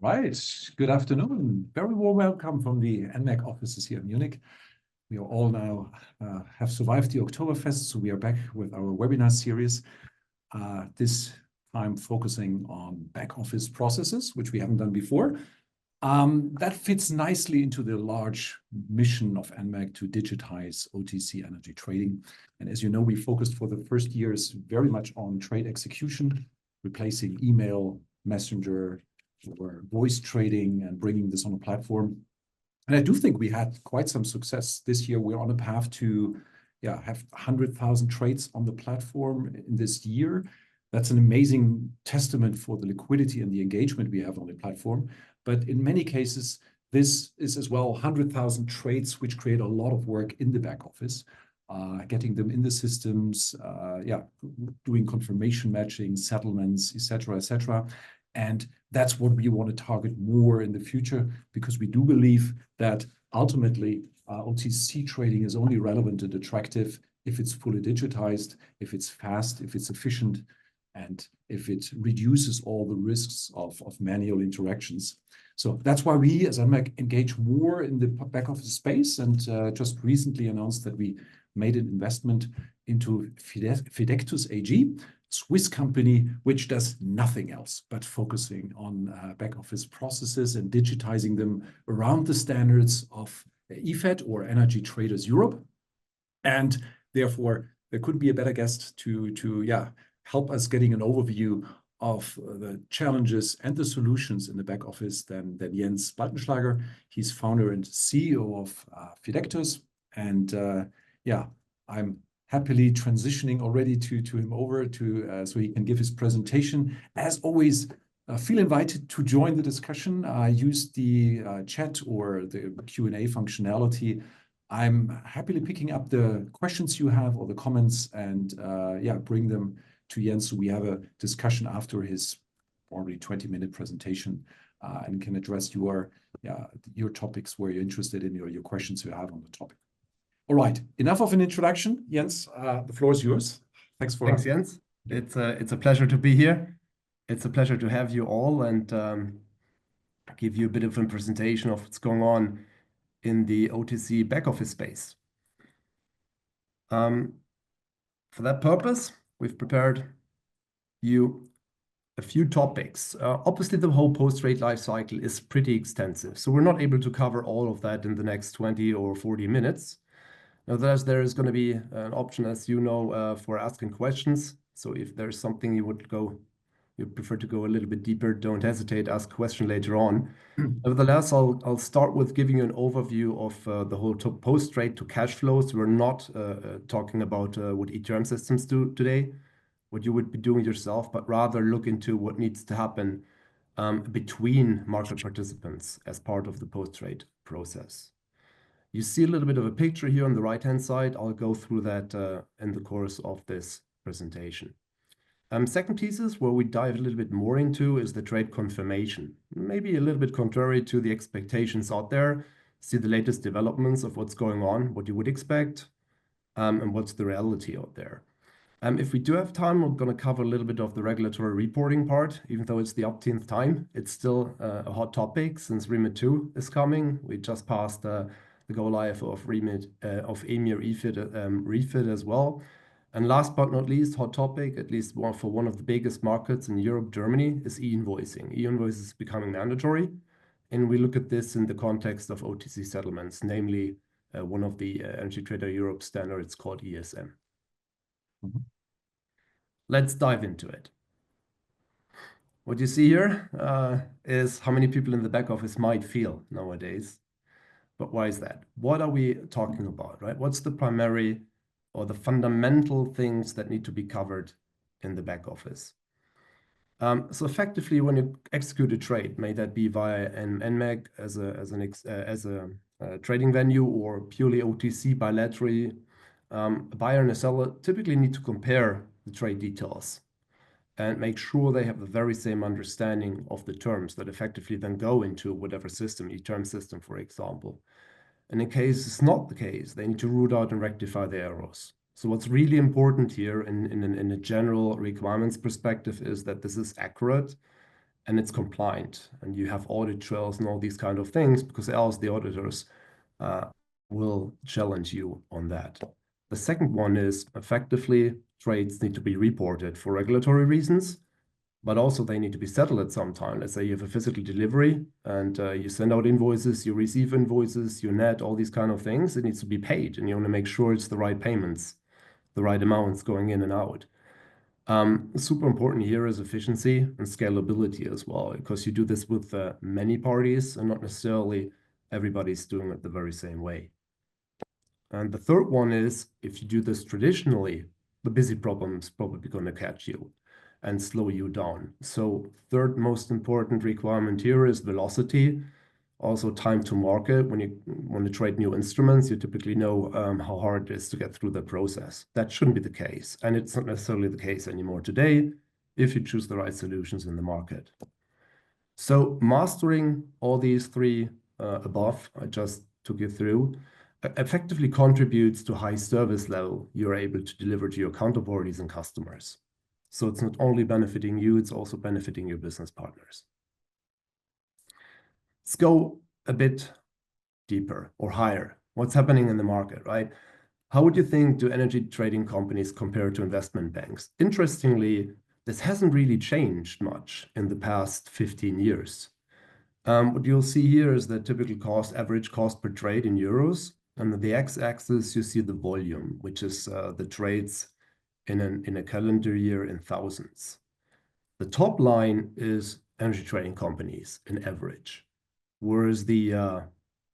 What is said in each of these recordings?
Right. Good afternoon. Very warm welcome from the enmacc offices here in Munich. We are all now have survived the Oktoberfest, so we are back with our webinar series. This time focusing on back office processes, which we haven't done before. That fits nicely into the large mission of enmacc to digitize OTC energy trading. And as you know, we focused for the first years very much on trade execution, replacing email, messenger, or voice trading and bringing this on a platform. And I do think we had quite some success this year. We're on a path to have 100,000 trades on the platform in this year. That's an amazing testament for the liquidity and the engagement we have on the platform. But in many cases, this is as well 100,000 trades, which create a lot of work in the back office, getting them in the systems, doing confirmation matching, settlements, etc., etc. And that's what we want to target more in the future, because we do believe that ultimately OTC trading is only relevant and attractive if it's fully digitized, if it's fast, if it's efficient, and if it reduces all the risks of manual interactions. So that's why we as enmacc engage more in the back office space, and just recently announced that we made an investment into Fidectus AG, Swiss company, which does nothing else but focusing on back office processes and digitizing them around the standards of EFED, or Energy Traders Europe. And therefore, there couldn't be a better guest to help us getting an overview of the challenges and the solutions in the back office than Jens Bartenschlager. He's founder and CEO of Fidectus. And I'm happily transitioning already to him over to so he can give his presentation. As always, feel invited to join the discussion. Use the chat or the Q&A functionality. I'm happily picking up the questions you have or the comments and bring them to Jens. So we have a discussion after his already 20-minute presentation and can address your topics where you're interested in, your questions you have on the topic. All right, enough of an introduction. Jens, the floor is yours. Thanks, Jens. It's a pleasure to be here. It's a pleasure to have you all and give you a bit of a presentation of what's going on in the OTC back office space. For that purpose, we've prepared you a few topics. Obviously, the whole post-trade life cycle is pretty extensive, so we're not able to cover all of that in the next 20 or 40 minutes. Now, there is going to be an option, as you know, for asking questions. So if there's something you prefer to go a little bit deeper, don't hesitate, ask a question later on. Nevertheless, I'll start with giving you an overview of the whole post-trade to cash flows. We're not talking about what ETRM systems do today, what you would be doing yourself, but rather look into what needs to happen between market participants as part of the post-trade process. You see a little bit of a picture here on the right-hand side. I'll go through that in the course of this presentation. Second pieces where we dive a little bit more into is the trade confirmation. Maybe a little bit contrary to the expectations out there. See the latest developments of what's going on, what you would expect, and what's the reality out there. If we do have time, we're going to cover a little bit of the regulatory reporting part. Even though it's the 18th time, it's still a hot topic since REMIT 2 is coming. We just passed the go live of REMIT of EMIR refit as well. And last but not least, hot topic, at least for one of the biggest markets in Europe, Germany, is e-invoicing. E-invoicing is becoming mandatory. And we look at this in the context of OTC settlements, namely one of the Energy Trader Europe standards called ESM. Let's dive into it. What you see here is how many people in the back office might feel nowadays. But why is that? What are we talking about, right? What's the primary or the fundamental things that need to be covered in the back office? So effectively, when you execute a trade, may that be via an enmacc as a trading venue or purely OTC bilaterally, a buyer and a seller typically need to compare the trade details and make sure they have the very same understanding of the terms that effectively then go into whatever system, ETRM system, for example. And in case it's not the case, they need to root out and rectify the errors. So what's really important here in a general requirements perspective is that this is accurate and it's compliant, and you have audit trails and all these kind of things, because else the auditors will challenge you on that. The second one is effectively trades need to be reported for regulatory reasons, but also they need to be settled at some time. Let's say you have a physical delivery and you send out invoices, you receive invoices, you net, all these kind of things. It needs to be paid, and you want to make sure it's the right payments, the right amounts going in and out. Super important here is efficiency and scalability as well, because you do this with many parties and not necessarily everybody's doing it the very same way. And the third one is, if you do this traditionally, the busy problem's probably going to catch you and slow you down. So third most important requirement here is velocity. Also time to market. When you want to trade new instruments, you typically know how hard it is to get through the process. That shouldn't be the case. And it's not necessarily the case anymore today if you choose the right solutions in the market. So mastering all these three above, I just took you through, effectively contributes to high service level you're able to deliver to your counterparties and customers. So it's not only benefiting you, it's also benefiting your business partners. Let's go a bit deeper or higher. What's happening in the market, right? How would you think do energy trading companies compare to investment banks? Interestingly, this hasn't really changed much in the past 15 years. What you'll see here is the typical cost, average cost per trade in euros. And on the x-axis, you see the volume, which is the trades in a calendar year in thousands. The top line is energy trading companies in average, whereas the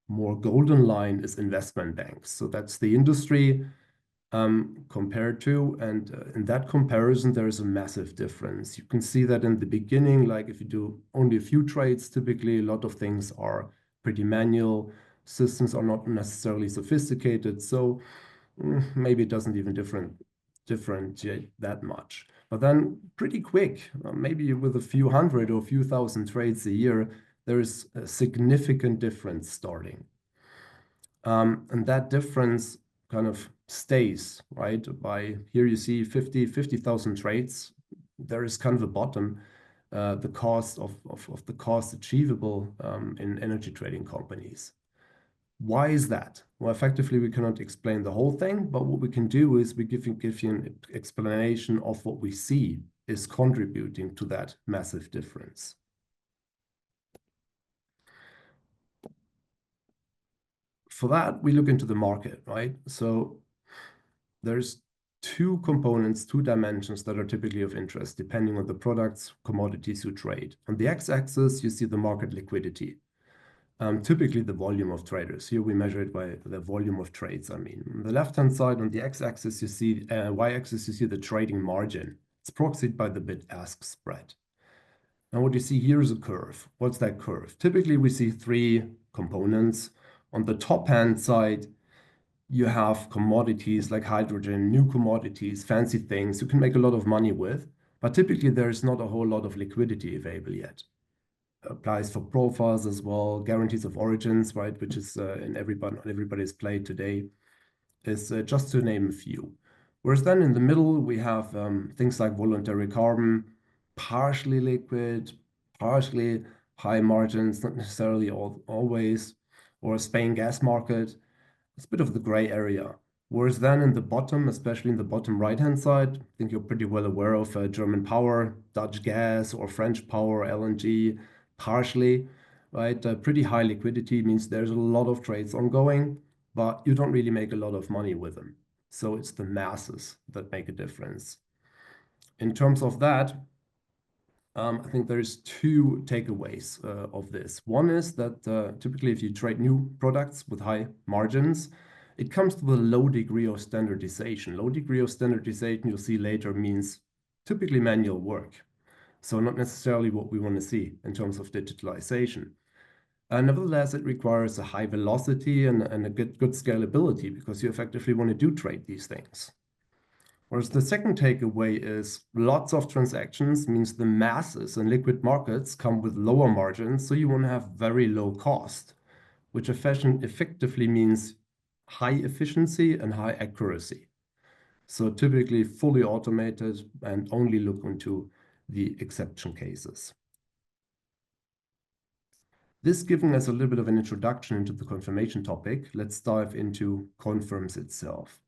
more golden line is investment banks. So that's the industry compared to, and in that comparison, there is a massive difference. You can see that in the beginning, like if you do only a few trades, typically a lot of things are pretty manual. Systems are not necessarily sophisticated, so maybe it doesn't even differentiate that much. But then pretty quick, maybe with a few hundred or a few thousand trades a year, there is a significant difference starting. And that difference kind of stays, right? By here you see 50,000 trades. There is kind of a bottom, the cost of the cost achievable in energy trading companies. Why is that? Well, effectively, we cannot explain the whole thing, but what we can do is we give you an explanation of what we see is contributing to that massive difference. For that, we look into the market, right? So there's two components, two dimensions that are typically of interest, depending on the products, commodities you trade. On the x-axis, you see the market liquidity. Typically the volume of traders. Here we measure it by the volume of trades, I mean. On the left-hand side, on the x-axis, you see, y-axis, you see the trading margin. It's proxied by the bid-ask spread. Now what you see here is a curve. What's that curve? Typically we see three components. On the top-hand side, you have commodities like hydrogen, new commodities, fancy things you can make a lot of money with, but typically there's not a whole lot of liquidity available yet. Applies for profiles as well, guarantees of origins, right, which is in everybody's play today, is just to name a few. Whereas then in the middle, we have things like voluntary carbon, partially liquid, partially high margins, not necessarily always, or a Spain gas market. It's a bit of the gray area. Whereas then in the bottom, especially in the bottom right-hand side, I think you're pretty well aware of German power, Dutch gas, or French power, LNG, partially, right? Pretty high liquidity means there's a lot of trades ongoing, but you don't really make a lot of money with them. So it's the masses that make a difference. In terms of that, I think there's two takeaways of this. One is that typically if you trade new products with high margins, it comes to a low degree of standardization. Low degree of standardization, you'll see later, means typically manual work. So not necessarily what we want to see in terms of digitalization. Nevertheless, it requires a high velocity and a good scalability because you effectively want to do trade these things. Whereas the second takeaway is lots of transactions means the masses and liquid markets come with lower margins, so you want to have very low cost, which effectively means high efficiency and high accuracy. So typically fully automated and only look into the exception cases. This giving us a little bit of an introduction into the confirmation topic, let's dive into confirms itself.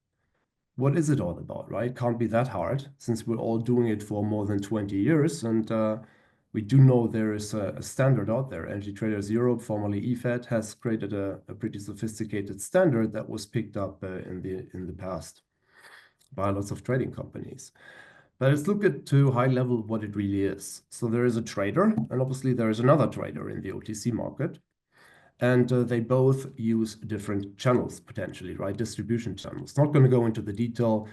What is it all about, right? Can't be that hard since we're all doing it for more than 20 years. And we do know there is a standard out there. Energy Traders Europe, formerly EFED, has created a pretty sophisticated standard that was picked up in the past by lots of trading companies. But let's look at to high level what it really is. So there is a trader, and obviously there is another trader in the OTC market. And they both use different channels, potentially, right? Distribution channels. Not going to go into the detail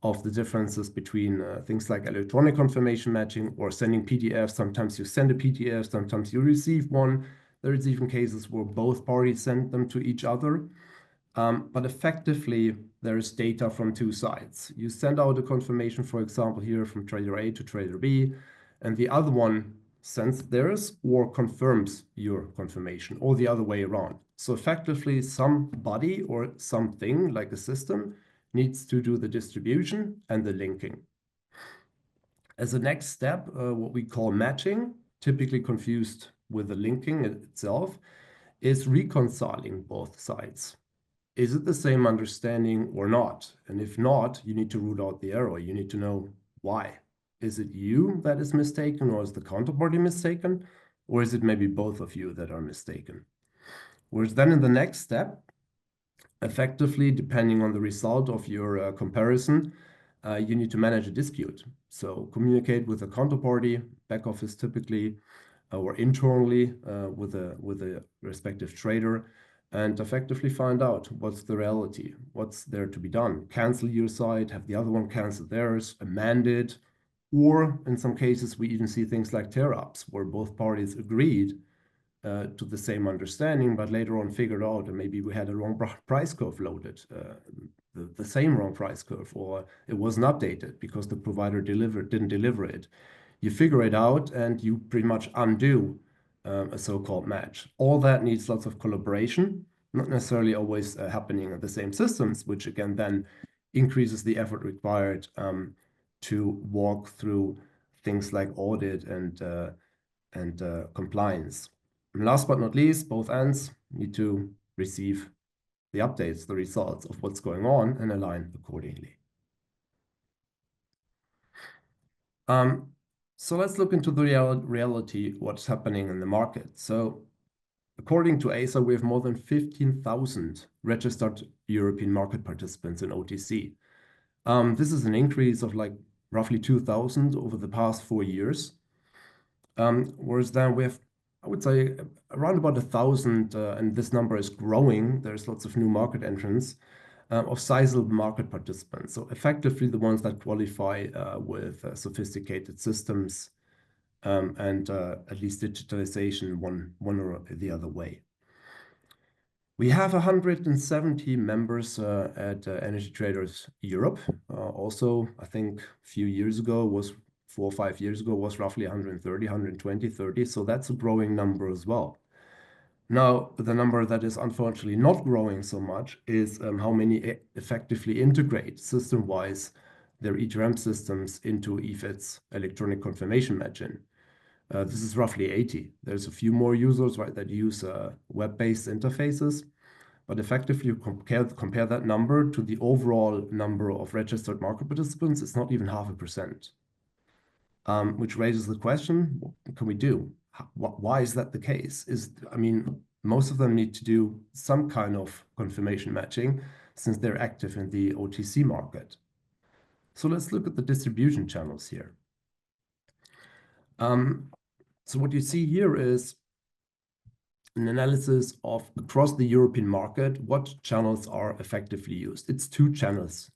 of the differences between things like electronic confirmation matching or sending PDFs. Sometimes you send a PDF, sometimes you receive one. There is even cases where both parties send them to each other. But effectively, there is data from two sides. You send out a confirmation, for example, here from trader A to trader B, and the other one sends theirs or confirms your confirmation, or the other way around. So effectively, somebody or something like a system needs to do the distribution and the linking. As a next step, what we call matching, typically confused with the linking itself, is reconciling both sides. Is it the same understanding or not? And if not, you need to root out the error. You need to know why. Is it you that is mistaken, or is the counterparty mistaken? Or is it maybe both of you that are mistaken? Whereas then in the next step, effectively, depending on the result of your comparison, you need to manage a dispute. So communicate with the counterparty, back office typically, or internally with a respective trader, and effectively find out what's the reality, what's there to be done. Cancel your side, have the other one cancel theirs, amend it, or in some cases, we even see things like tear-ups where both parties agreed to the same understanding, but later on figured out that maybe we had a wrong price curve loaded, the same wrong price curve, or it wasn't updated because the provider didn't deliver it. You figure it out and you pretty much undo a so-called match. All that needs lots of collaboration, not necessarily always happening at the same systems, which again then increases the effort required to walk through things like audit and compliance. And last but not least, both ends need to receive the updates, the results of what's going on, and align accordingly. So let's look into the reality, what's happening in the market. So according to ASA, we have more than 15,000 registered European market participants in OTC. This is an increase of like roughly 2,000 over the past 4 years. Whereas then we have, I would say, around about 1,000, and this number is growing. There's lots of new market entrants of sizable market participants. So effectively the ones that qualify with sophisticated systems and at least digitalization one or the other way. We have 170 members at Energy Traders Europe. Also, I think a few years ago, was 4 or 5 years ago, was roughly 130, 120, 30. So that's a growing number as well. Now, the number that is unfortunately not growing so much is how many effectively integrate system-wise their ETRM systems into EFED's electronic confirmation matching. This is roughly 80. There's a few more users, right, that use web-based interfaces, but effectively you compare that number to the overall number of registered market participants, it's not even 0.5%, which raises the question, what can we do? Why is that the case? I mean, most of them need to do some kind of confirmation matching since they're active in the OTC market. So let's look at the distribution channels here. So what you see here is an analysis of across the European market, what channels are effectively used. It's 2 channels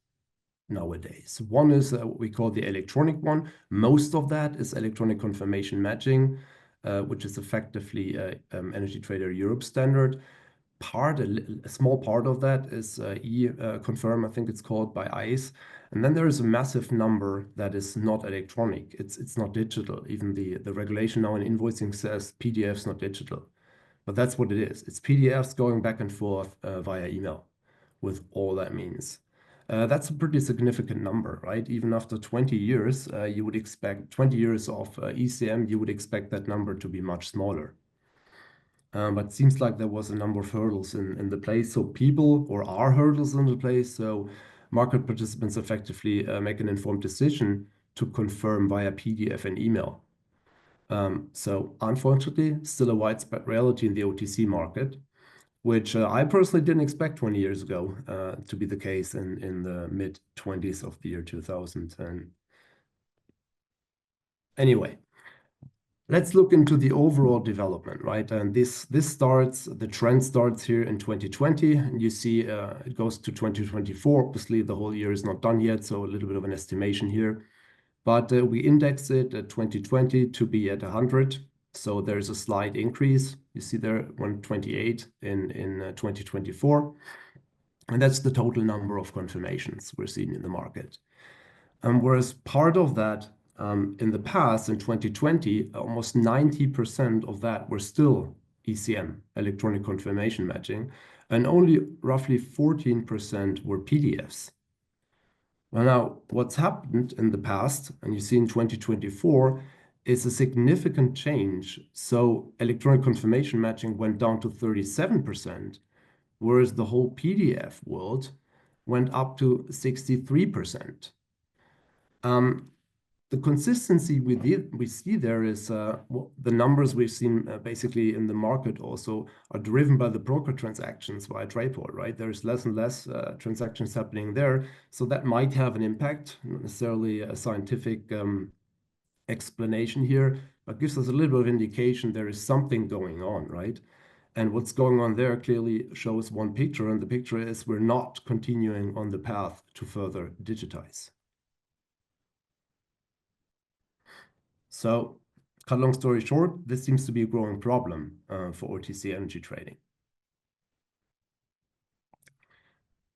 nowadays. One is what we call the electronic one. Most of that is electronic confirmation matching, which is effectively Energy Trader Europe standard. A small part of that is E-confirm, I think it's called by ICE. And then there is a massive number that is not electronic. It's not digital. Even the regulation now in invoicing says PDFs not digital. But that's what it is. It's PDFs going back and forth via email with all that means. That's a pretty significant number, right? Even after 20 years, you would expect 20 years of ECM, you would expect that number to be much smaller. but it seems like there was a number of hurdles in the place. So people, or are hurdles in the place. So market participants effectively make an informed decision to confirm via PDF and email. So unfortunately, still a widespread reality in the OTC market, which I personally didn't expect 20 years ago to be the case in the mid-20s of the year 2000. And anyway, let's look into the overall development, right? And the trend starts here in 2020. And you see it goes to 2024. Obviously, the whole year is not done yet, so a little bit of an estimation here. But we index it at 2020 to be at 100. So there's a slight increase. You see there 128 in 2024. And that's the total number of confirmations we're seeing in the market. Whereas part of that in the past, in 2020, almost 90% of that were still ECM, electronic confirmation matching, and only roughly 14% were PDFs. Well, now, what's happened in the past, and you see in 2024, is a significant change. So electronic confirmation matching went down to 37%, whereas the whole PDF world went up to 63%. The consistency we see there is the numbers we've seen basically in the market also are driven by the broker transactions via Trayport, right? There's less and less transactions happening there. So that might have an impact, not necessarily a scientific explanation here, but gives us a little bit of indication there is something going on, right? And what's going on there clearly shows one picture, and the picture is we're not continuing on the path to further digitize. So, cut long story short, this seems to be a growing problem for OTC energy trading.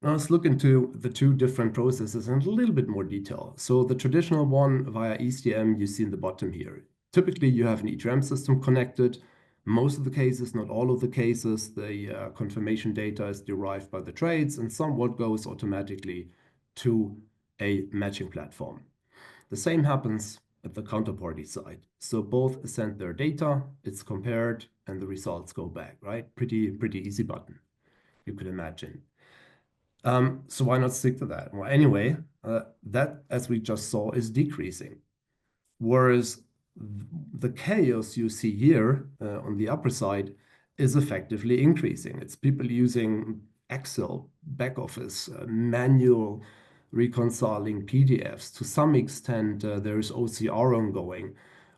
Now let's look into the two different processes in a little bit more detail. So the traditional one via ECM you see in the bottom here. Typically you have an ETRM system connected. Most of the cases, not all of the cases, the confirmation data is derived by the trades and somewhat goes automatically to a matching platform. The same happens at the counterparty side. So both send their data, it's compared, and the results go back, right? Pretty easy button, you could imagine. So why not stick to that? Well, anyway, that, as we just saw, is decreasing. Whereas the chaos you see here on the upper side is effectively increasing. It's people using Excel, back office, manual reconciling PDFs. To some extent, there is OCR ongoing.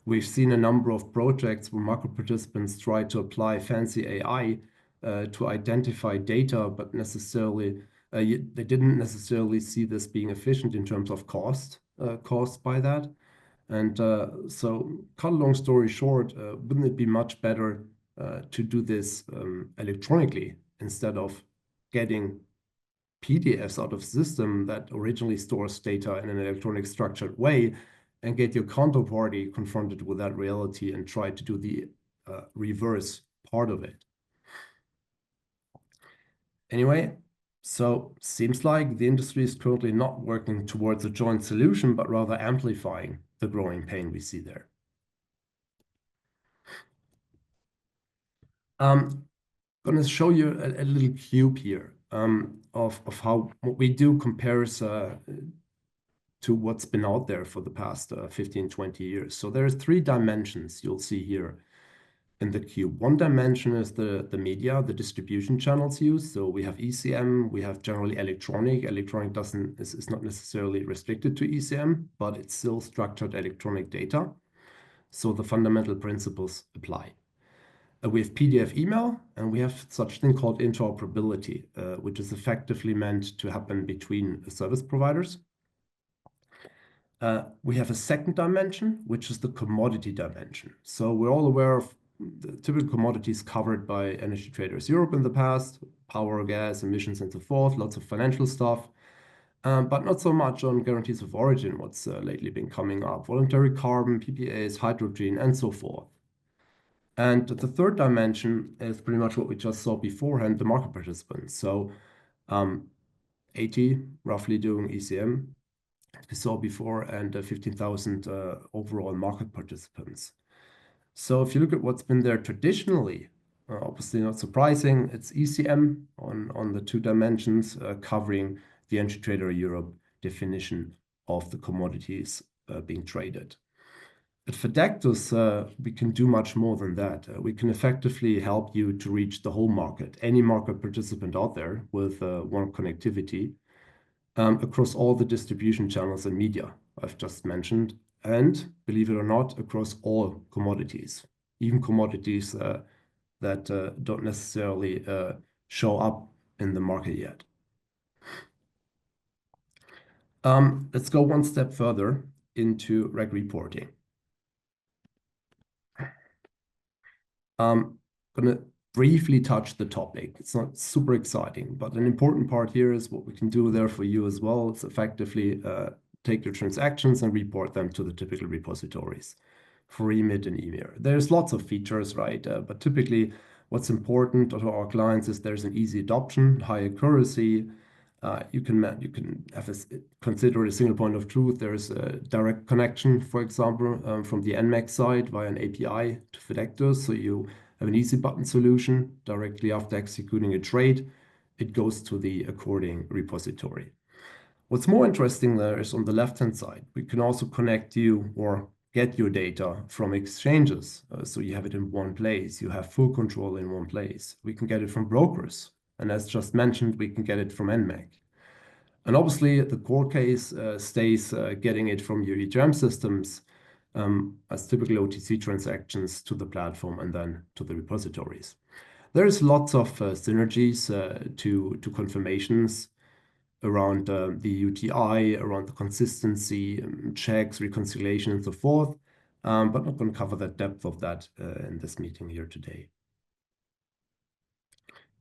We've seen a number of projects where market participants try to apply fancy AI to identify data, but necessarily they didn't necessarily see this being efficient in terms of cost caused by that. And so, cut a long story short, wouldn't it be much better to do this electronically instead of getting PDFs out of system that originally stores data in an electronic structured way, and get your counterparty confronted with that reality and try to do the reverse part of it? Anyway, so seems like the industry is currently not working towards a joint solution, but rather amplifying the growing pain we see there. I'm going to show you a little cube here of how what we do compares to what's been out there for the past 15, 20 years. So there's 3 dimensions you'll see here in the cube. One dimension is the media, the distribution channels used. So we have ECM, we have generally electronic. Electronic is not necessarily restricted to ECM, but it's still structured electronic data. So the fundamental principles apply. We have PDF email, and we have such thing called interoperability, which is effectively meant to happen between service providers. We have a second dimension, which is the commodity dimension. So we're all aware of the typical commodities covered by Energy Traders Europe in the past: power, gas, emissions, and so forth, lots of financial stuff, but not so much on guarantees of origin, what's lately been coming up: voluntary carbon, PPAs, hydrogen, and so forth. And the third dimension is pretty much what we just saw beforehand, the market participants. So 80 roughly doing ECM, we saw before, and 15,000 overall market participants. So if you look at what's been there traditionally Obviously not surprising, it's ECM on the two dimensions, covering the entry trader Europe definition of the commodities being traded. At Fidectus, we can do much more than that. We can effectively help you to reach the whole market, any market participant out there with one connectivity across all the distribution channels and media I've just mentioned, and believe it or not, across all commodities, even commodities that don't necessarily show up in the market yet. Let's go one step further into reg reporting. I'm going to briefly touch the topic. It's not super exciting, but an important part here is what we can do there for you as well. It's effectively take your transactions and report them to the typical repositories for EMIT and EMIR. There's lots of features, right? But typically what's important to our clients is there's an easy adoption, high accuracy. You can consider it a single point of truth. There's a direct connection, for example, from the enmacc side via an API to Fidectus. So you have an easy button solution directly after executing a trade. It goes to the according repository. What's more interesting there is on the left-hand side, we can also connect you or get your data from exchanges. So you have it in one place. You have full control in one place. We can get it from brokers. And as just mentioned, we can get it from enmacc. And obviously, the core case stays getting it from your ETRM systems as typical OTC transactions to the platform and then to the repositories. There's lots of synergies to confirmations around the UTI, around the consistency, checks, reconciliation, and so forth. But not going to cover the depth of that in this meeting here today.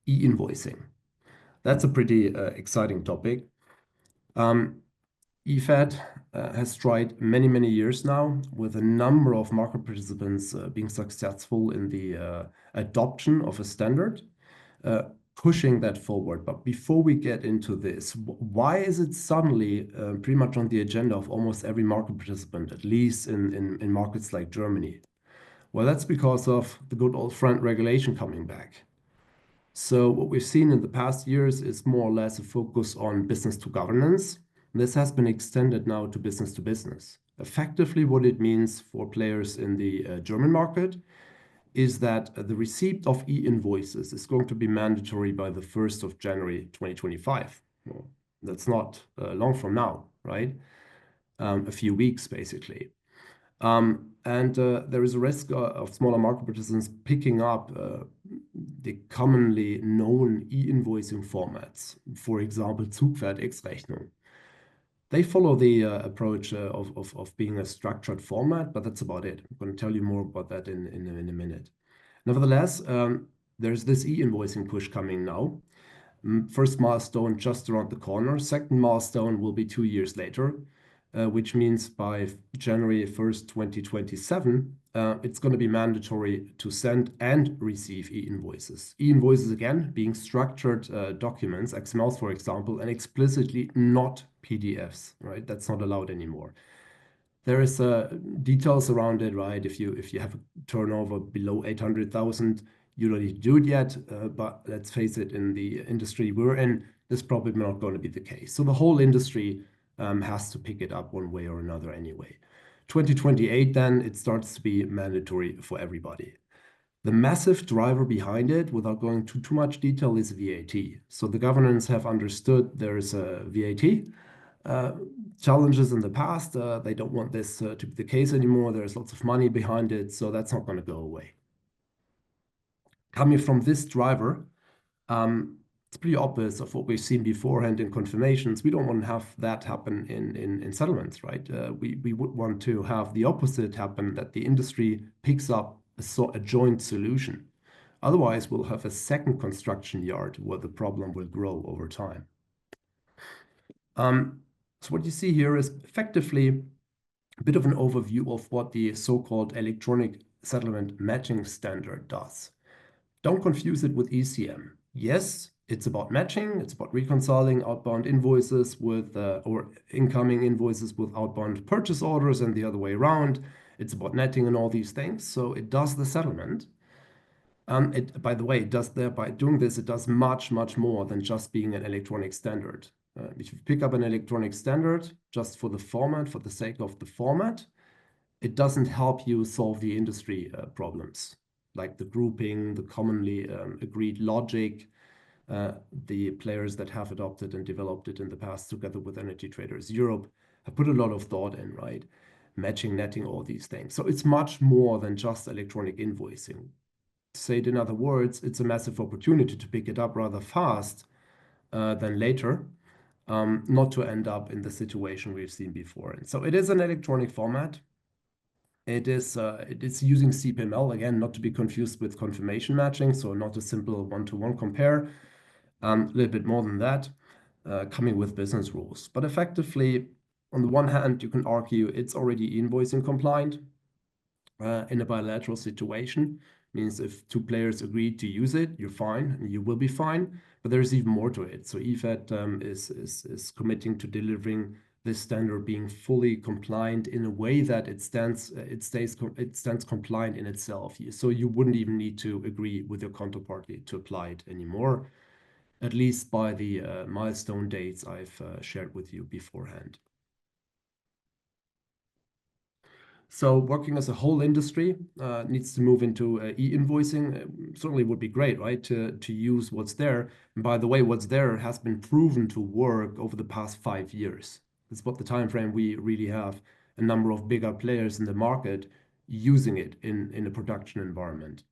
E-invoicing. That's a pretty exciting topic. EFED has tried many years now with a number of market participants being successful in the adoption of a standard, pushing that forward. But before we get into this, why is it suddenly pretty much on the agenda of almost every market participant, at least in markets like Germany? Well, that's because of the good old friend regulation coming back. So what we've seen in the past years is more or less a focus on business to governance. This has been extended now to business to business. Effectively, what it means for players in the German market is that the receipt of e-invoices is going to be mandatory by the 1st of January 2025. Well, that's not long from now, right? A few weeks, basically. There is a risk of smaller market participants picking up the commonly known e-invoicing formats, for example, Zugpferd-X-Rechnung. They follow the approach of being a structured format, but that's about it. I'm going to tell you more about that in a minute. Nevertheless, there's this e-invoicing push coming now. First milestone just around the corner. Second milestone will be 2 years later, which means by January 1st, 2027, it's going to be mandatory to send and receive e-invoices. E-invoices, again, being structured documents, XMLs, for example, and explicitly not PDFs, right? That's not allowed anymore. There is details around it, right? If you have a turnover below 800,000, you don't need to do it yet. But let's face it, in the industry we're in, this is probably not going to be the case. So the whole industry has to pick it up one way or another anyway. 2028, then it starts to be mandatory for everybody. The massive driver behind it, without going into too much detail, is VAT. So the governments have understood there is a VAT challenges in the past. They don't want this to be the case anymore. There's lots of money behind it, so that's not going to go away. Coming from this driver, it's pretty obvious of what we've seen beforehand in confirmations. We don't want to have that happen in settlements, right? We would want to have the opposite happen, that the industry picks up a joint solution. Otherwise, we'll have a second construction yard where the problem will grow over time. So what you see here is effectively a bit of an overview of what the so-called electronic settlement matching standard does. Don't confuse it with ECM. Yes, it's about matching. It's about reconciling outbound invoices with or incoming invoices with outbound purchase orders and the other way around. It's about netting and all these things. So it does the settlement. By the way, by doing this, it does much, much more than just being an electronic standard. If you pick up an electronic standard just for the format, for the sake of the format, it doesn't help you solve the industry problems, like the grouping, the commonly agreed logic, the players that have adopted and developed it in the past together with energy traders. Europe have put a lot of thought in, right? Matching, netting, all these things. So it's much more than just electronic invoicing. To say it in other words, it's a massive opportunity to pick it up rather fast than later, not to end up in the situation we've seen before. And so it is an electronic format. It is using CPML, again, not to be confused with confirmation matching, so not a simple one-to-one compare, a little bit more than that, coming with business rules. But effectively, on the one hand, you can argue it's already invoicing compliant in a bilateral situation. Means if two players agree to use it, you're fine, and you will be fine. But there's even more to it. So EFET is committing to delivering this standard being fully compliant in a way that it stands compliant in itself. So you wouldn't even need to agree with your counterparty to apply it anymore, at least by the milestone dates I've shared with you beforehand. So working as a whole industry needs to move into e-invoicing. Certainly would be great, right, to use what's there. And by the way, what's there has been proven to work over the past 5 years. That's what the time frame we really have a number of bigger players in the market using it in a production environment.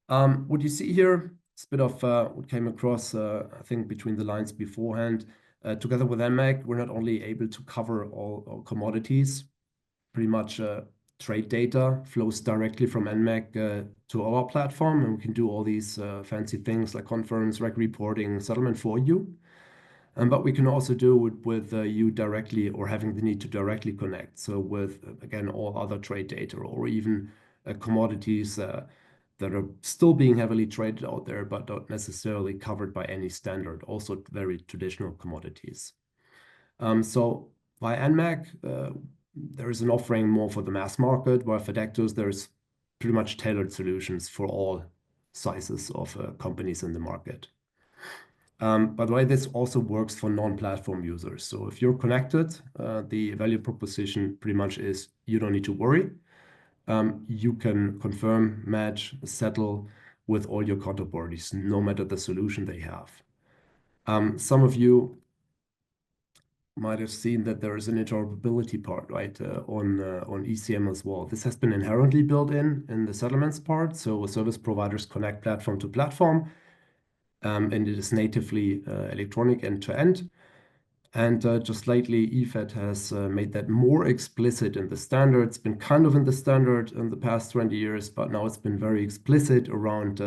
What you see here is a bit of what came across, I think, between the lines beforehand. Together with enmacc, we're not only able to cover all commodities, pretty much trade data flows directly from enmacc to our platform, and we can do all these fancy things like conference, reg reporting, settlement for you. But we can also do it with you directly or having the need to directly connect. So with, again, all other trade data or even commodities that are still being heavily traded out there, but not necessarily covered by any standard, also very traditional commodities. So by enmacc, there is an offering more for the mass market, while Fidectus, there's pretty much tailored solutions for all sizes of companies in the market. By the way, this also works for non-platform users. So if you're connected, the value proposition pretty much is you don't need to worry. You can confirm, match, settle with all your counterparties, no matter the solution they have. Some of you might have seen that there is an interoperability part, right, on ECM as well. This has been inherently built in the settlements part. So service providers connect platform to platform, and it is natively electronic end-to-end. And just lately, EFET has made that more explicit in the standard. It's been kind of in the standard in the past 20 years, but now it's been very explicit around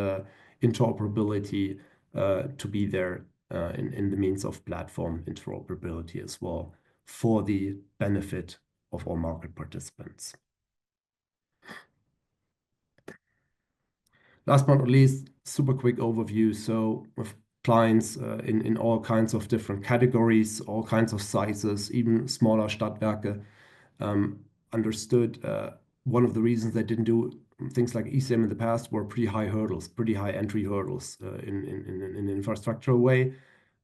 interoperability to be there in the means of platform interoperability as well for the benefit of all market participants. Last but not least, super quick overview. So with clients in all kinds of different categories, all kinds of sizes, even smaller Stadtwerke, understood one of the reasons they didn't do things like ECM in the past were pretty high hurdles, pretty high entry hurdles in an infrastructural way.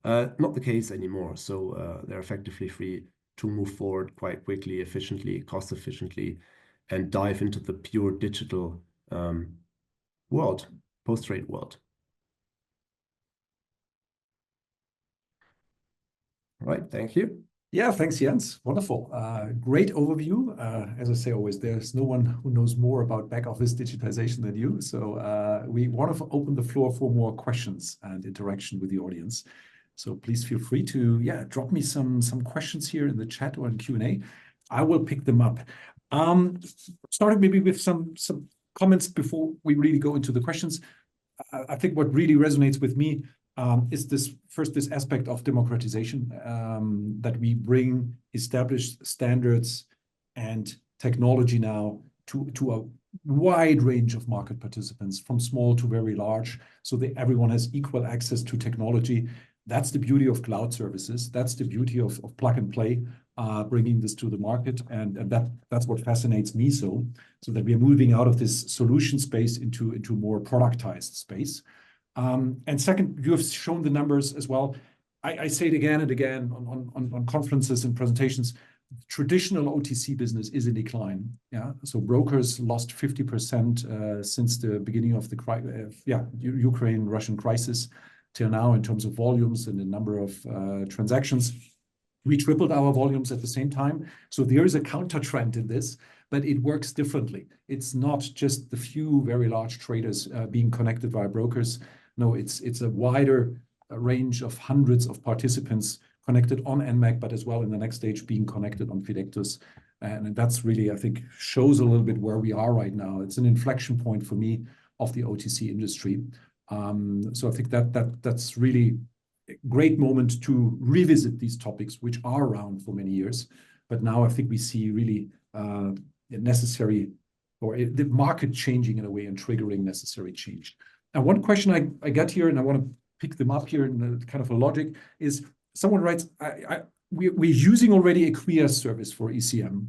Not the case anymore. So they're effectively free to move forward quite quickly, efficiently, cost efficiently, and dive into the pure digital world, post-trade world. All right, thank you. Yeah, thanks, Jens. Wonderful. Great overview. As I say always, there's no one who knows more about back office digitization than you. So we want to open the floor for more questions and interaction with the audience. So please feel free to, drop me some questions here in the chat or in Q&A. I will pick them up. Starting maybe with some comments before we really go into the questions. I think what really resonates with me is this aspect of democratization, that we bring established standards and technology now to a wide range of market participants, from small to very large, so that everyone has equal access to technology. That's the beauty of cloud services. That's the beauty of plug and play, bringing this to the market. And that's what fascinates me so that we are moving out of this solution space into more productized space. And second, you have shown the numbers as well. I say it again and again on conferences and presentations. Traditional OTC business is in decline. Yeah, so brokers lost 50% since the beginning of the Ukraine-Russian crisis till now in terms of volumes and the number of transactions. We tripled our volumes at the same time. So there is a counter trend in this, but it works differently. It's not just the few very large traders being connected via brokers. No, it's a wider range of hundreds of participants connected on enmacc, but as well in the next stage being connected on Fidectus. And that's really, I think, shows a little bit where we are right now. It's an inflection point for me of the OTC industry. So I think that's really a great moment to revisit these topics, which are around for many years. But now I think we see really necessary, or the market changing in a way and triggering necessary change. And one question I got here, and I want to pick them up here in kind of a logic, is someone writes, we're using already a Acquia service for ECM.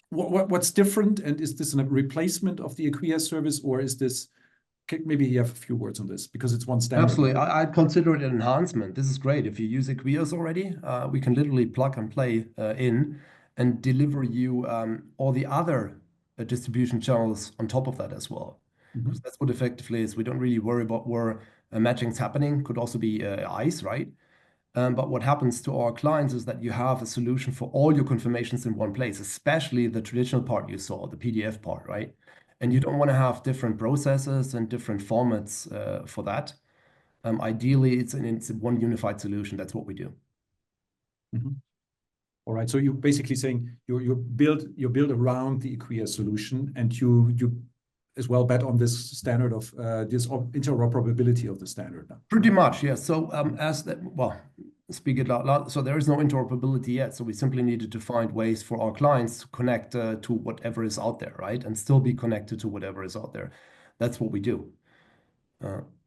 What's different? And is this a replacement of the Acquia service, or is this, maybe you have a few words on this because it's one standard? Absolutely. I'd consider it an enhancement. This is great. If you use Acquias already, we can literally plug and play in and deliver you all the other distribution channels on top of that as well. Because that's what effectively is. We don't really worry about where matching's happening. Could also be ICE, right? But what happens to our clients is that you have a solution for all your confirmations in one place, especially the traditional part you saw, the PDF part, right? And you don't want to have different processes and different formats for that. Ideally, it's one unified solution. That's what we do. All right. So you're basically saying you build around the Acquia solution, and you as well bet on this standard of this interoperability of the standard now. Pretty much, yes. So speak it out loud. So there is no interoperability yet. So we simply needed to find ways for our clients to connect to whatever is out there, right? And still be connected to whatever is out there. That's what we do.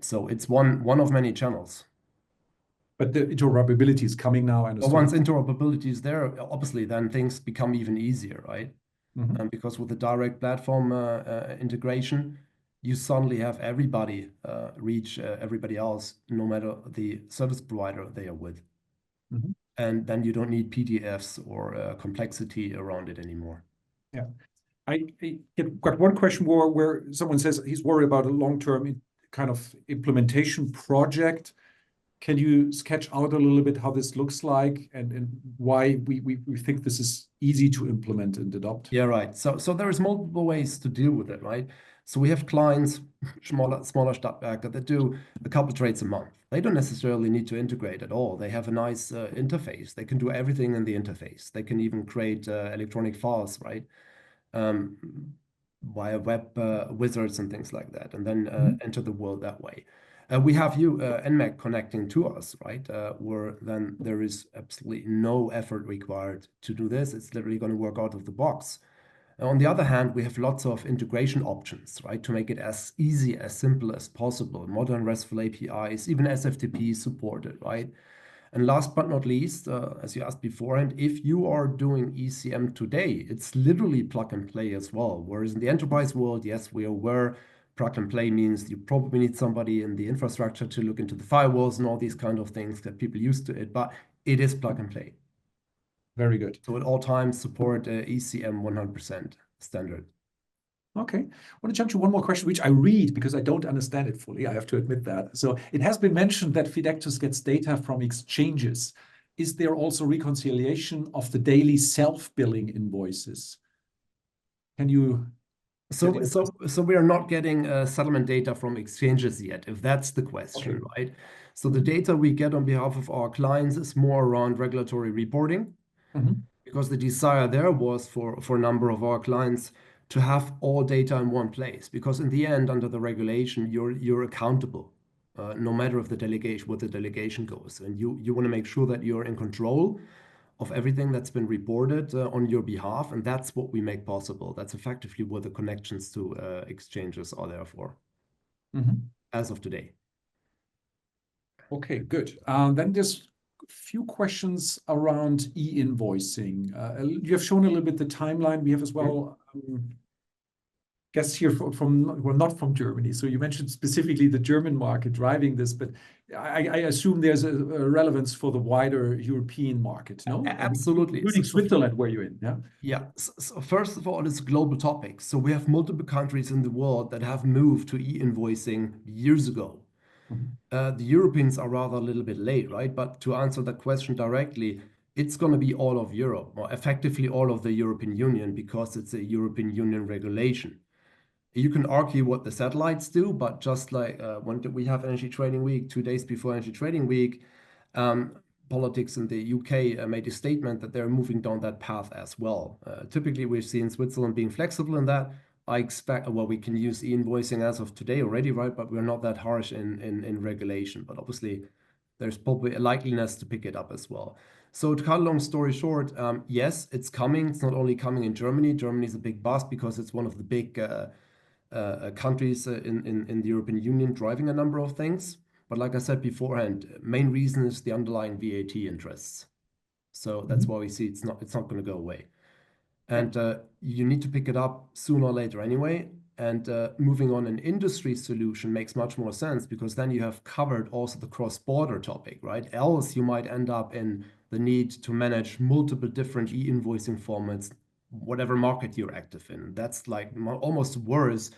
So it's one of many channels. But the interoperability is coming now. And once interoperability is there, obviously, then things become even easier, right? Because with the direct platform integration, you suddenly have everybody reach everybody else, no matter the service provider they are with. And then you don't need PDFs or complexity around it anymore. Yeah. I got one question more where someone says he's worried about a long-term kind of implementation project. Can you sketch out a little bit how this looks like and why we think this is easy to implement and adopt? Yeah, right. So there's multiple ways to deal with it, right? So we have clients, smaller Stadtwerke, that do a couple trades a month. They don't necessarily need to integrate at all. They have a nice interface. They can do everything in the interface. They can even create electronic files, right? Via web wizards and things like that, and then enter the world that way. We have enmacc connecting to us, right? Where then there is absolutely no effort required to do this. It's literally going to work out of the box. On the other hand, we have lots of integration options, right? To make it as easy, as simple as possible. Modern RESTful APIs, even SFTP supported, right? And last but not least, as you asked beforehand, if you are doing ECM today, it's literally plug and play as well. Whereas in the enterprise world, yes, we are aware plug and play means you probably need somebody in the infrastructure to look into the firewalls and all these kind of things that people used to it, but it is plug and play. Very good. So at all times support ECM 100% standard. Okay. I want to jump to one more question, which I read because I don't understand it fully. I have to admit that. So it has been mentioned that Fidectus gets data from exchanges. Is there also reconciliation of the daily self-billing invoices? Can you... So we are not getting settlement data from exchanges yet, if that's the question, right? So the data we get on behalf of our clients is more around regulatory reporting, because the desire there was for a number of our clients to have all data in one place. Because in the end, under the regulation, you're accountable, no matter if the delegation, what the delegation goes, and you want to make sure that you're in control of everything that's been reported on your behalf, and that's what we make possible. That's effectively what the connections to exchanges are there for, as of today. Okay, good. Then there's a few questions around e-invoicing. You have shown a little bit the timeline. We have as well guests here from well, not from Germany. So you mentioned specifically the German market driving this, but I assume there's a relevance for the wider European market, no? Absolutely. Including Switzerland, where you're in, yeah? Yeah. So first of all, it's a global topic. So we have multiple countries in the world that have moved to e-invoicing years ago. The Europeans are rather a little bit late, right? But to answer that question directly, it's going to be all of Europe, or effectively all of the European Union, because it's a European Union regulation. You can argue what the satellites do, but just like when we have Energy Trading Week, 2 days before Energy Trading Week, politics in the UK made a statement that they're moving down that path as well. Typically, we've seen Switzerland being flexible in that. I expect, well, we can use e-invoicing as of today already, right? But we're not that harsh in regulation. But obviously, there's probably a likeliness to pick it up as well. So to cut a long story short, yes, it's coming. It's not only coming in Germany. Germany is a big bust because it's one of the big countries in the European Union driving a number of things. But like I said beforehand, main reason is the underlying VAT interests. So that's why we see it's not going to go away. And you need to pick it up sooner or later anyway. And moving on an industry solution makes much more sense because then you have covered also the cross-border topic, right? Else you might end up in the need to manage multiple different e-invoicing formats, whatever market you're active in. That's like almost worse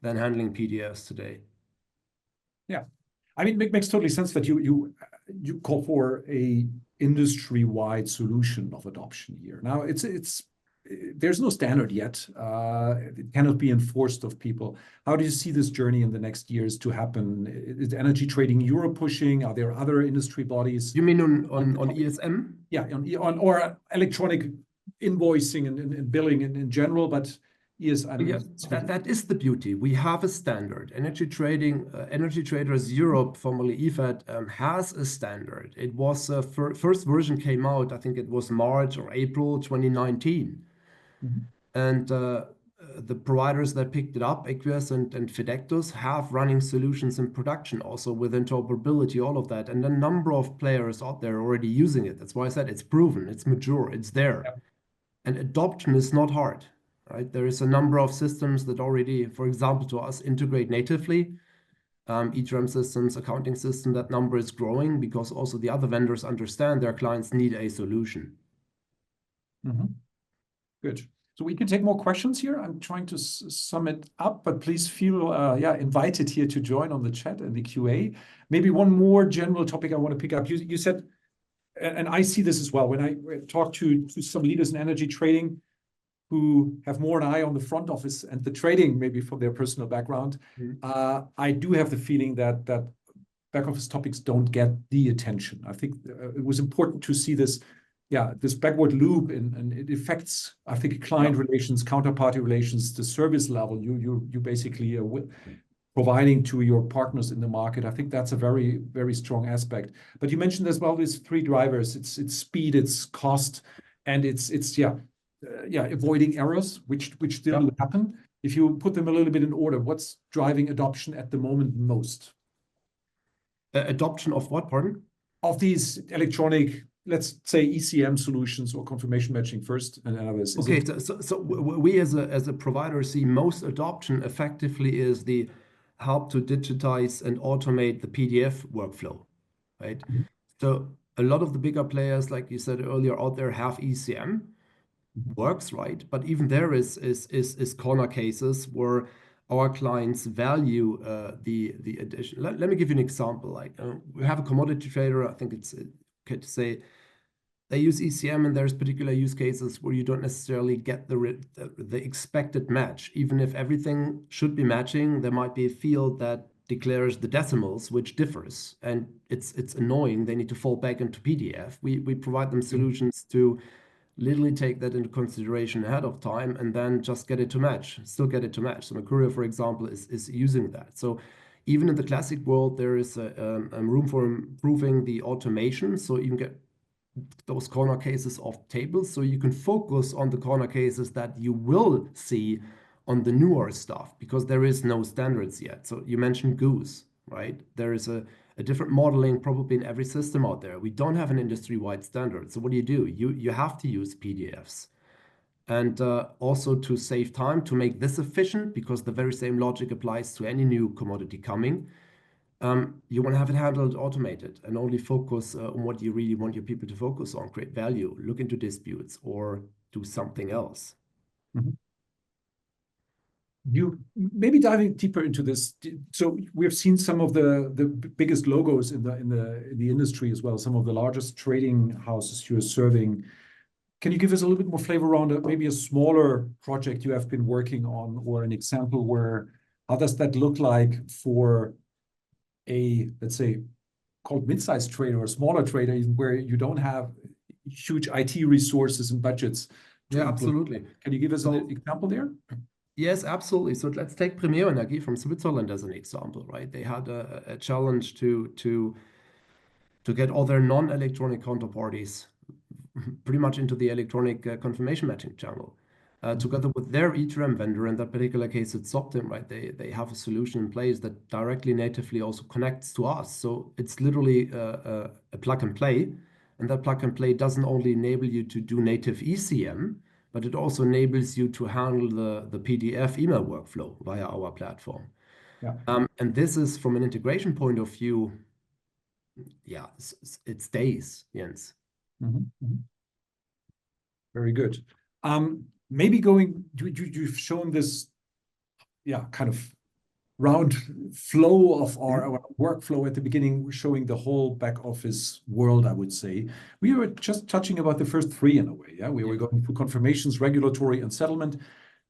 than handling PDFs today. Yeah, I mean, it makes totally sense that you call for a industry-wide solution of adoption here. Now, there's no standard yet. It cannot be enforced of people. How do you see this journey in the next years to happen? Is Energy Trading Europe pushing? Are there other industry bodies? You mean on ESM? Yeah, on or electronic invoicing and billing in general, but ESM. Yeah, that is the beauty. We have a standard. Energy Traders Europe, formerly EFAT, has a standard. It was first version came out, I think it was March or April 2019. And the providers that picked it up, Equias and Fidectus, have running solutions in production also with interoperability, all of that. And a number of players out there already using it. That's why I said it's proven, it's mature, it's there. Yep. And adoption is not hard, right? There is a number of systems that already, for example, to us, integrate natively. ETRM systems, accounting system, that number is growing because also the other vendors understand their clients need a solution. Good. So we can take more questions here. I'm trying to sum it up, but please feel invited here to join on the chat and the QA. Maybe one more general topic I want to pick up. You said, and I see this as well, when I talk to some leaders in energy trading who have more an eye on the front office and the trading, maybe from their personal background, I do have the feeling that back office topics don't get the attention. I think it was important to see this this backward loop and it affects, I think, client relations, counterparty relations, the service level you basically are providing to your partners in the market. I think that's a very, very strong aspect. But you mentioned as well these three drivers. It's speed, it's cost, and it's avoiding errors, which still do happen. If you put them a little bit in order, what's driving adoption at the moment most? Adoption of what, pardon? Of these electronic, let's say ECM solutions or confirmation matching first and others. Okay, so we as a provider see most adoption effectively is the help to digitize and automate the PDF workflow, right? So a lot of the bigger players, like you said earlier, out there have ECM, works, right? But even there is corner cases where our clients value the addition. Let me give you an example. Like we have a commodity trader. I think it's okay to say they use ECM, and there's particular use cases where you don't necessarily get the expected match. Even if everything should be matching, there might be a field that declares the decimals, which differs, and it's annoying. They need to fall back into PDF. We provide them solutions to literally take that into consideration ahead of time and then just get it to match, still get it to match. So Mercurio, for example, is using that. So even in the classic world, there is a room for improving the automation. So you can get those corner cases off tables, so you can focus on the corner cases that you will see on the newer stuff, because there is no standards yet. So you mentioned Goose, right? There is a different modeling probably in every system out there. We don't have an industry-wide standard. So what do? You have to use PDFs. And also to save time, to make this efficient, because the very same logic applies to any new commodity coming. You want to have it handled automated and only focus on what you really want your people to focus on, create value, look into disputes, or do something else. Mm-hmm. You maybe diving deeper into this. So we've seen some of the biggest logos in the industry as well, some of the largest trading houses you're serving. Can you give us a little bit more flavor around maybe a smaller project you have been working on, or an example where how does that look like for a, let's say, called mid-sized trader or smaller trader, where you don't have huge IT resources and budgets? Yeah, absolutely. Can you give us an example there? Yes, absolutely. So let's take Premier Energy from Switzerland as an example, right? They had a challenge to get all their non-electronic counterparties pretty much into the electronic confirmation matching channel. Together with their ETRM vendor, in that particular case, it's Optim, right? They have a solution in place that directly natively also connects to us. So it's literally a plug and play. And that plug and play doesn't only enable you to do native ECM, but it also enables you to handle the PDF email workflow via our platform. Yeah. And this is, from an integration point of view, yeah, it's days, Jens. Mm-hmm. Mm-hmm. Very good. Maybe you've shown this, yeah, kind of round flow of our workflow at the beginning, showing the whole back office world, I would say. We were just touching about the first three in a way. Yeah, we were going through confirmations, regulatory, and settlement.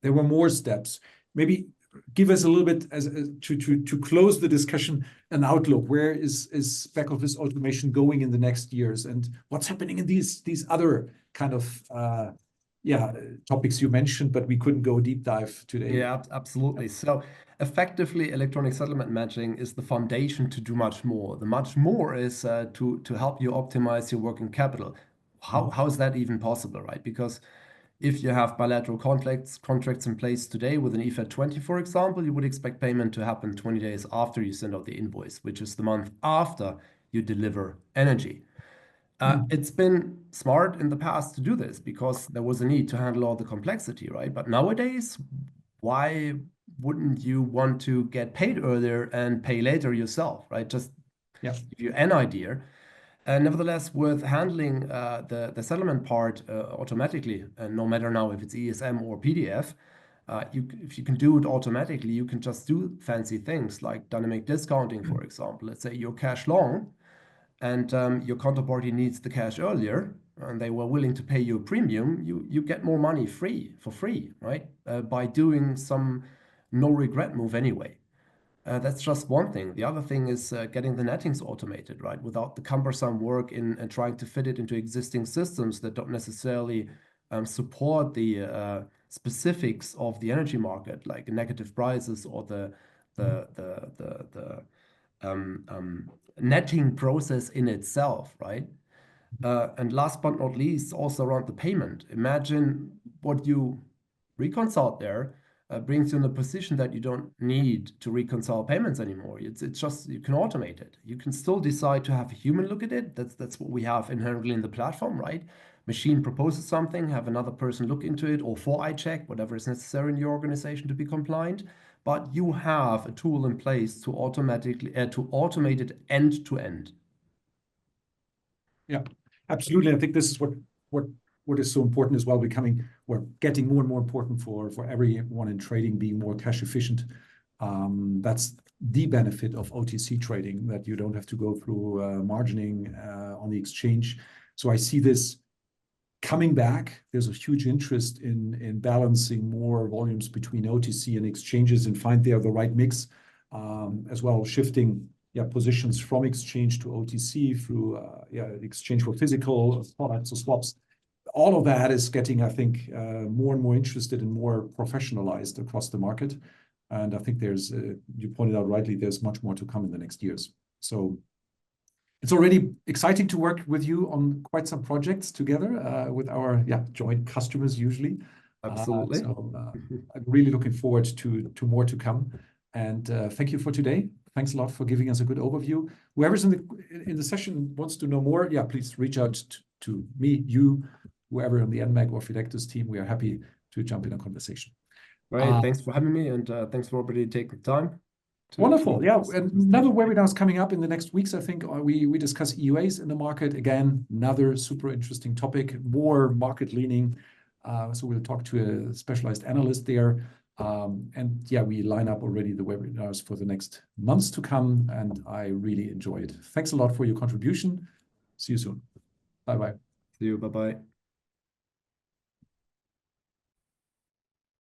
There were more steps. Maybe give us a little bit to close the discussion, an outlook. Where is back office automation going in the next years, and what's happening in these other kind of topics you mentioned, but we couldn't go deep dive today. Yeah, absolutely. So effectively, electronic settlement matching is the foundation to do much more. The much more is to help you optimize your working capital. How is that even possible, right? Because if you have bilateral contracts in place today with an EFET 20, for example, you would expect payment to happen 20 days after you send out the invoice, which is the month after you deliver energy. It's been smart in the past to do this because there was a need to handle all the complexity, right? But nowadays, why wouldn't you want to get paid earlier and pay later yourself, right? Just give you an idea. Nevertheless, with handling the settlement part automatically, no matter now if it's ESM or PDF, if you can do it automatically, you can just do fancy things like dynamic discounting, for example. Let's say you're cash long and your counterparty needs the cash earlier, and they were willing to pay you a premium, you get more money for free, right? By doing some no regret move anyway. That's just one thing. The other thing is getting the nettings automated, right? Without the cumbersome work in trying to fit it into existing systems that don't necessarily support the specifics of the energy market, like negative prices or the netting process in itself, right? And last but not least, also around the payment. Imagine what you reconciled there brings you in a position that you don't need to reconcile payments anymore. It's just, you can automate it. You can still decide to have a human look at it. That's what we have inherently in the platform, right? Machine proposes something, have another person look into it, or 4i check, whatever is necessary in your organization to be compliant. But you have a tool in place to automate it end to end. Yeah, absolutely. I think this is what is so important as well, we're getting more and more important for everyone in trading being more cash efficient. That's the benefit of OTC trading, that you don't have to go through margining on the exchange. So I see this coming back. There's a huge interest in balancing more volumes between OTC and exchanges and find there the right mix, as well, shifting positions from exchange to OTC through exchange for physical products or swaps. All of that is getting, I think, more and more interested and more professionalized across the market. And I think there's, you pointed out rightly, there's much more to come in the next years. So it's already exciting to work with you on quite some projects together with our joint customers usually. Absolutely. So I'm really looking forward to more to come. And thank you for today. Thanks a lot for giving us a good overview. Whoever's in the session wants to know more, yeah, please reach out to me, you, whoever on the enmacc or Fidectus team. We are happy to jump in a conversation. Great. Thanks for having me, and thanks for everybody taking the time. Wonderful. Yeah, and another webinar is coming up in the next weeks. I think we discuss EUAs in the market. Again, another super interesting topic, more market leaning. So we'll talk to a specialized analyst there. And yeah, we line up already the webinars for the next months to come, and I really enjoy it. Thanks a lot for your contribution. See you soon. Bye-bye. See you. Bye-bye.